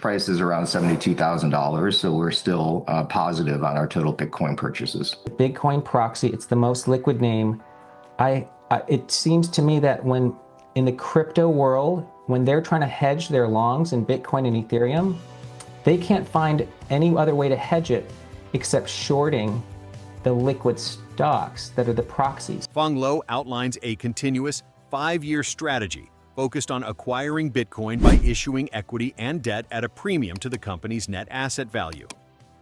Price is around $72,000, so we're still positive on our total Bitcoin purchases. Bitcoin proxy, it's the most liquid name. It seems to me that when in the crypto world, when they're trying to hedge their longs in Bitcoin and Ethereum, they can't find any other way to hedge it except shorting the liquid stocks that are the proxies. Phong outlines a continuous 5-year strategy focused on acquiring Bitcoin by issuing equity and debt at a premium to the company's net asset value.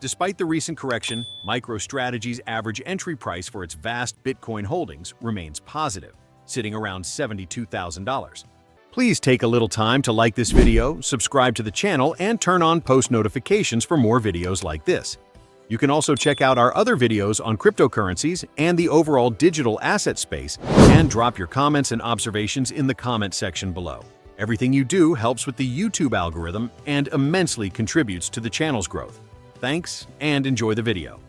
Despite the recent correction, MicroStrategy's average entry price for its vast Bitcoin holdings remains positive, sitting around $72,000. Please take a little time to like this video, subscribe to the channel, and turn on post notifications for more videos like this. You can also check out our other videos on cryptocurrencies and the overall digital asset space, and drop your comments and observations in the comment section below. Everything you do helps with the YouTube algorithm and immensely contributes to the channel's growth. Thanks, and enjoy the video.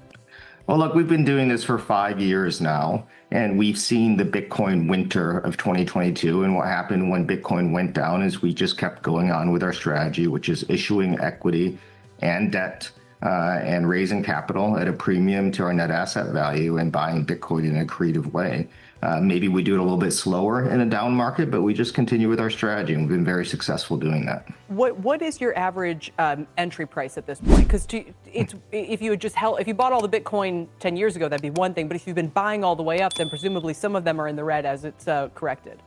Well, look, we've been doing this for 5 years now, and we've seen the Bitcoin winter of 2022. And what happened when Bitcoin went down is we just kept going on with our strategy, which is issuing equity and debt and raising capital at a premium to our net asset value and buying Bitcoin in a creative way. Maybe we do it a little bit slower in a down market, but we just continue with our strategy, and we've been very successful doing that. What is your average entry price at this point? Because if you had just if you bought all the Bitcoin 10 years ago, that'd be one thing. But if you've been buying all the way up, then presumably some of them are in the red as it's corrected.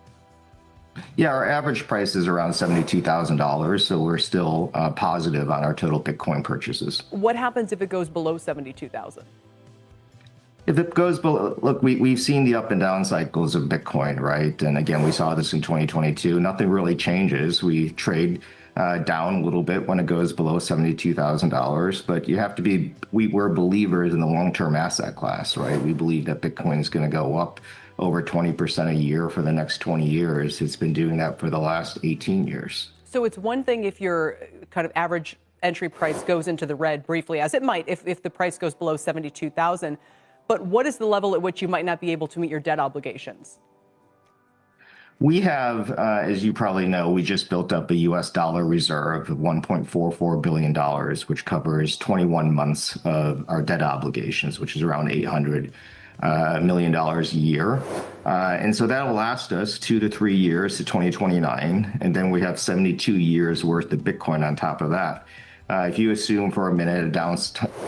Yeah, our average price is around $72,000, so we're still positive on our total Bitcoin purchases. What happens if it goes below 72,000? If it goes below, look, we've seen the up and down cycles of Bitcoin, right? And again, we saw this in 2022. Nothing really changes. We trade down a little bit when it goes below $72,000, but you have to be, we're believers in the long-term asset class, right? We believe that Bitcoin is going to go up over 20% a year for the next 20 years. It's been doing that for the last 18 years. So it's one thing if your kind of average entry price goes into the red briefly, as it might if the price goes below 72,000. But what is the level at which you might not be able to meet your debt obligations? We have, as you probably know, we just built up a US dollar reserve of $1.44 billion, which covers 21 months of our debt obligations, which is around $800 million a year. And so that'll last us 2 to 3 years to 2029. And then we have 72 years worth of Bitcoin on top of that. If you assume for a minute a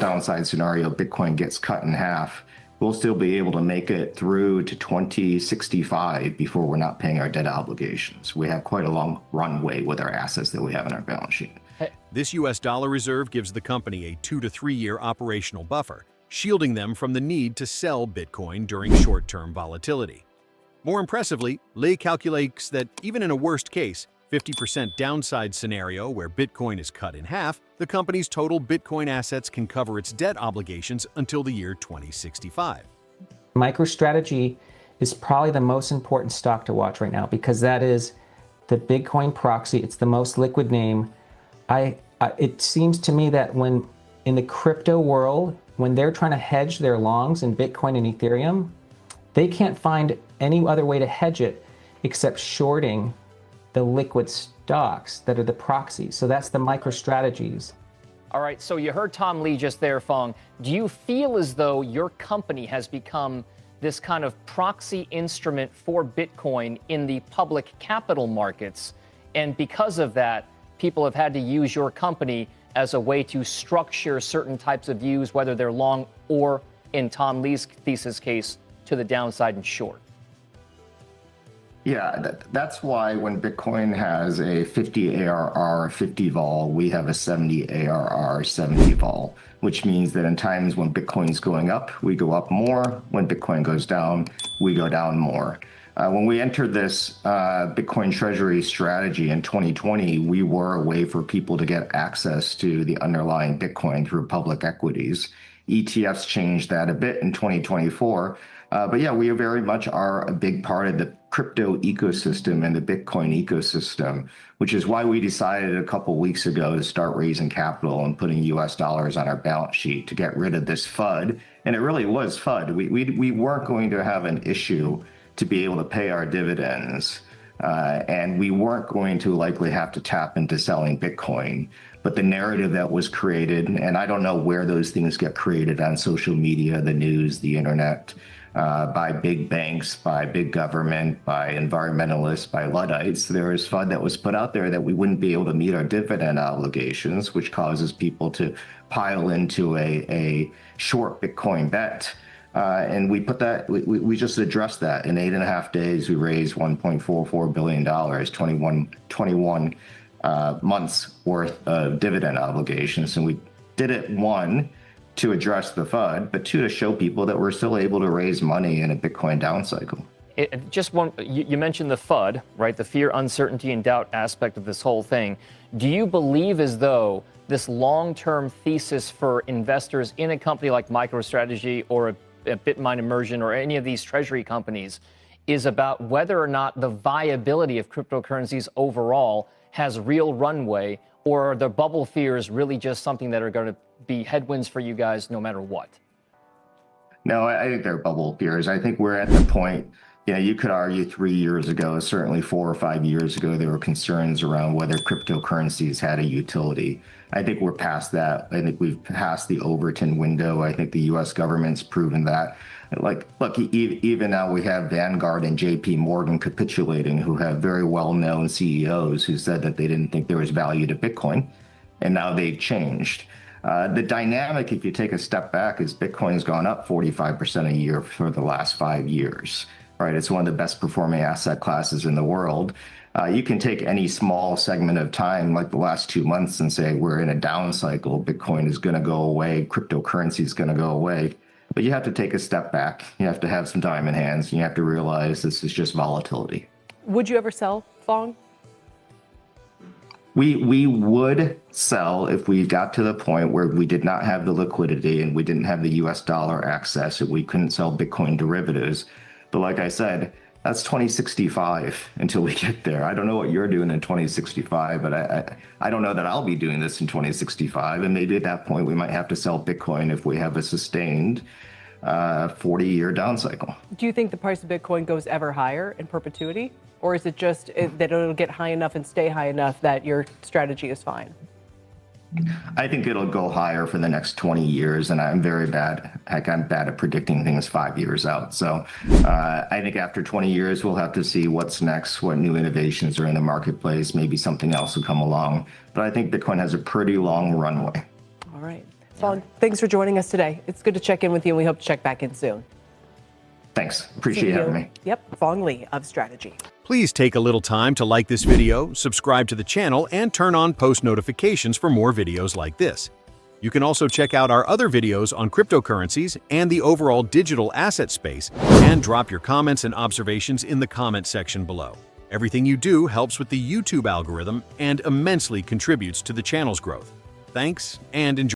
downside scenario, Bitcoin gets cut in half, we'll still be able to make it through to 2065 before we're not paying our debt obligations. We have quite a long runway with our assets that we have in our balance sheet. This US dollar reserve gives the company a 2 to 3 year operational buffer, shielding them from the need to sell Bitcoin during short-term volatility. More impressively, Lei calculates that even in a worst case, 50% downside scenario where Bitcoin is cut in half, the company's total Bitcoin assets can cover its debt obligations until the year 2065. MicroStrategy is probably the most important stock to watch right now because that is the Bitcoin proxy. It's the most liquid name. It seems to me that when in the crypto world, when they're trying to hedge their longs in Bitcoin and Ethereum, they can't find any other way to hedge it except shorting the liquid stocks that are the proxies. So that's the MicroStrategy's. All right, so you heard Tom Lee just there, Phong. Do you feel as though your company has become this kind of proxy instrument for Bitcoin in the public capital markets? And because of that, people have had to use your company as a way to structure certain types of views, whether they're long or, in Tom Lee's thesis case, to the downside and short? Yeah, that's why when Bitcoin has a 50 ARR, 50 vol, we have a 70 ARR, 70 vol, which means that in times when Bitcoin's going up, we go up more. When Bitcoin goes down, we go down more. When we entered this Bitcoin Treasury Strategy in 2020, we were a way for people to get access to the underlying Bitcoin through public equities. ETFs changed that a bit in 2024. But yeah, we very much are a big part of the crypto ecosystem and the Bitcoin ecosystem, which is why we decided a couple weeks ago to start raising capital and putting US dollars on our balance sheet to get rid of this FUD. And it really was FUD. We weren't going to have an issue to be able to pay our dividends. And we weren't going to likely have to tap into selling Bitcoin. But the narrative that was created, and I don't know where those things get created on social media, the news, the internet, by big banks, by big government, by environmentalists, by Luddites. There is FUD that was put out there that we wouldn't be able to meet our dividend obligations, which causes people to pile into a short Bitcoin bet. And we just addressed that. In 8.5 days, we raised $1.44 billion, 21 months worth of dividend obligations. And we did it, one, to address the FUD, but two, to show people that we're still able to raise money in a Bitcoin down cycle. You mentioned the FUD, right? The fear, uncertainty, and doubt aspect of this whole thing. Do you believe as though this long-term thesis for investors in a company like MicroStrategy or a Bitcoin Immersion or any of these treasury companies is about whether or not the viability of cryptocurrencies overall has real runway, or are the bubble fears really just something that are going to be headwinds for you guys no matter what? No, I think they're bubble fears. I think we're at the point, you could argue 3 years ago, certainly 4 or 5 years ago, there were concerns around whether cryptocurrencies had a utility. I think we're past that. I think we've passed the Overton window. I think the US government's proven that. Look, even now we have Vanguard and JP Morgan capitulating, who have very well-known CEOs who said that they didn't think there was value to Bitcoin, and now they've changed. The dynamic, if you take a step back, is Bitcoin's gone up 45% a year for the last 5 years, right? It's one of the best performing asset classes in the world. You can take any small segment of time, like the last 2 months, and say we're in a down cycle, Bitcoin is going to go away, cryptocurrency is going to go away. But you have to take a step back. You have to have some time in hands, and you have to realize this is just volatility. Would you ever sell, Phong? We would sell if we got to the point where we did not have the liquidity and we didn't have the US dollar access and we couldn't sell Bitcoin derivatives. But like I said, that's 2065 until we get there. I don't know what you're doing in 2065, but I don't know that I'll be doing this in 2065. And maybe at that point, we might have to sell Bitcoin if we have a sustained 40-year down cycle. Do you think the price of Bitcoin goes ever higher in perpetuity? Or is it just that it'll get high enough and stay high enough that your strategy is fine? I think it'll go higher for the next 20 years, and I'm very bad. Heck, I'm bad at predicting things 5 years out. So I think after 20 years, we'll have to see what's next, what new innovations are in the marketplace. Maybe something else will come along. But I think Bitcoin has a pretty long runway. All right. Phong, thanks for joining us today. It's good to check in with you, and we hope to check back in soon. Thanks. Appreciate having me. Yep. Phong Lee of Strategy. Please take a little time to like this video, subscribe to the channel, and turn on post notifications for more videos like this. You can also check out our other videos on cryptocurrencies and the overall digital asset space, and drop your comments and observations in the comment section below. Everything you do helps with the YouTube algorithm and immensely contributes to the channel's growth. Thanks, and enjoy.